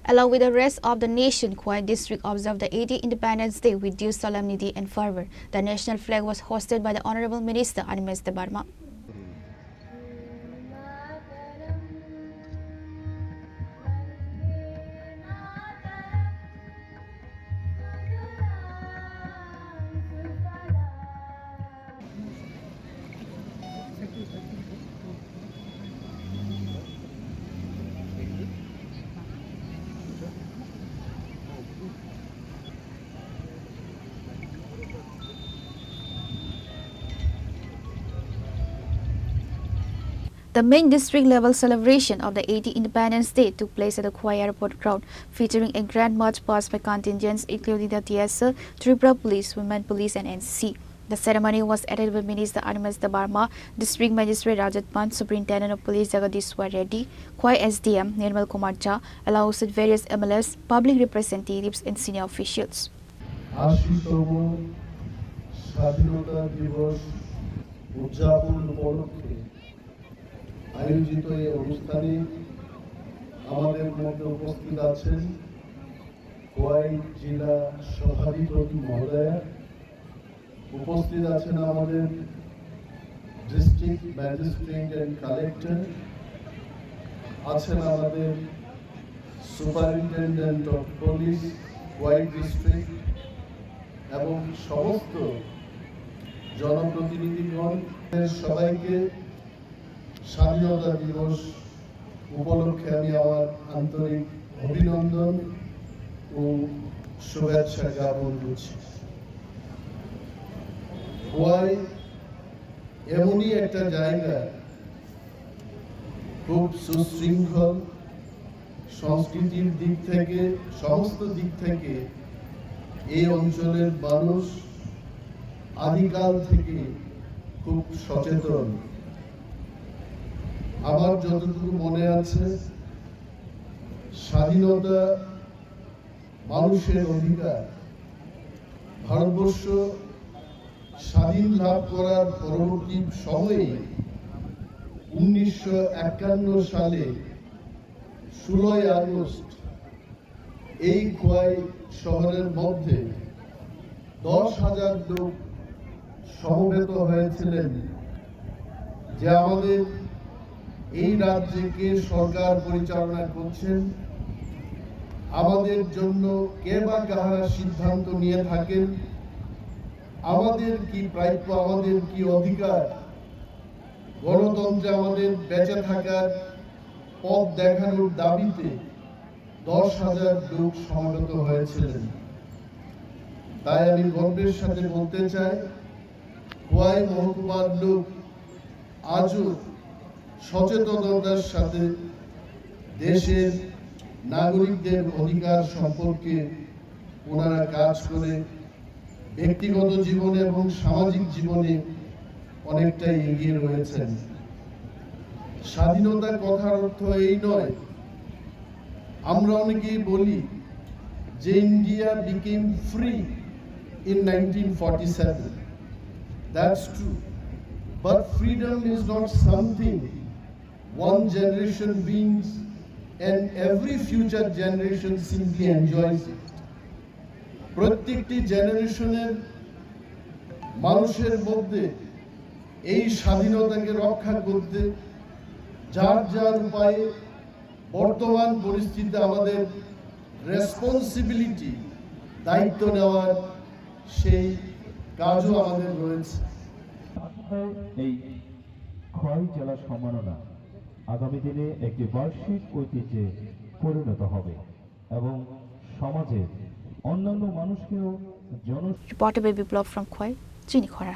Along with the rest of the nation, Khwai district observed the 80th Independence Day with due solemnity and fervor. The national flag was hosted by the Honorable Minister Animas Debarma. The main district-level celebration of the 80th Independence Day took place at the Khwai Airport ground, featuring a grand march past by contingents including the TSL, Tripura Police, Women Police and NCC. The ceremony was attended by Minister Animas Debarma, District Magistrate Rajat Pant, Superintendent of Police Jagadishwar Reddy, Khwai SDM Nirmal Kumar Jha, alongside various MLAs, public representatives and senior officials. আয়োজিত এই অনুষ্ঠানে আমাদের মধ্যে উপস্থিত আছেন খোয়াই জেলা সভাধিপতি মহোদয়া, উপস্থিত আছেন আমাদের ডিস্ট্রিক্ট ম্যাজিস্ট্রেট এন্ড কালেক্টর, আছেন আমাদের superintendent of police Khowai district এবং সমস্ত জনপ্রতিনিধিগণ। সবাইকে স্বাধীনতা দিবস উপলক্ষে আমি আমার আন্তরিক অভিনন্দন ও শুভেচ্ছা জ্ঞাপন করছি। খোয়াই এমনই একটা জায়গা, খুব সুশৃঙ্খল, সংস্কৃতির দিক থেকে সমস্ত দিক থেকে এই অঞ্চলের মানুষ আদিকাল থেকে খুব সচেতন। আমার যতটুকু মনে আছে, স্বাধীনতা মানুষের অধিকার। ভারতবর্ষ স্বাধীন লাভ করার পরবর্তী সময়ে 1951 সালে 16ই আগস্ট এই খোয়াই শহরের মধ্যে 10,000 লোক সমবেত হয়েছিলেন যে আমাদের এই রাজ্যকে সরকার পরিচালনা করছেন, আমাদের জন্য কে বা কাহারা সিদ্ধান্ত নিয়ে থাকেন, আমাদের কি প্রাপ্য, আমাদের কি অধিকার, গণতন্ত্রে আমাদের বেঁচে থাকার পথ দেখানোর দাবিতে 10,000 লোক সমবেত হয়েছিলেন। তাই আমি গর্বের সাথে বলতে চাই, খোয়াই মহকুমার লোক আজও সচেতনতার সাথে দেশের নাগরিকদের অধিকার সম্পর্কে ওনারা কাজ করে ব্যক্তিগত জীবনে এবং সামাজিক জীবনে অনেকটাই এগিয়ে রয়েছেন। স্বাধীনতার কথার অর্থ এই নয়, আমরা অনেকেই বলি যে India became free in 1947. That's true. But freedom is not something one generation brings and every future generation simply enjoys it. প্রত্যেকটি জেনারেশনের মানুষের মধ্যে এই স্বাধীনতাকে রক্ষা করতে যার যার উপায়ে বর্তমান পরিস্থিতিতে আমাদের রেসপন্সিবিলিটি, দায়িত্ব নেওয়ার সেই কাজও আমাদের রয়েছে। এই খোয়াই জেলা সম্মাননা আগামী দিনে একটি বার্ষিক ঐতিহ্যে পরিণত হবে এবং সমাজের অন্যান্য মানুষকেও Reported by Biplov from Khwai, Chini Khora.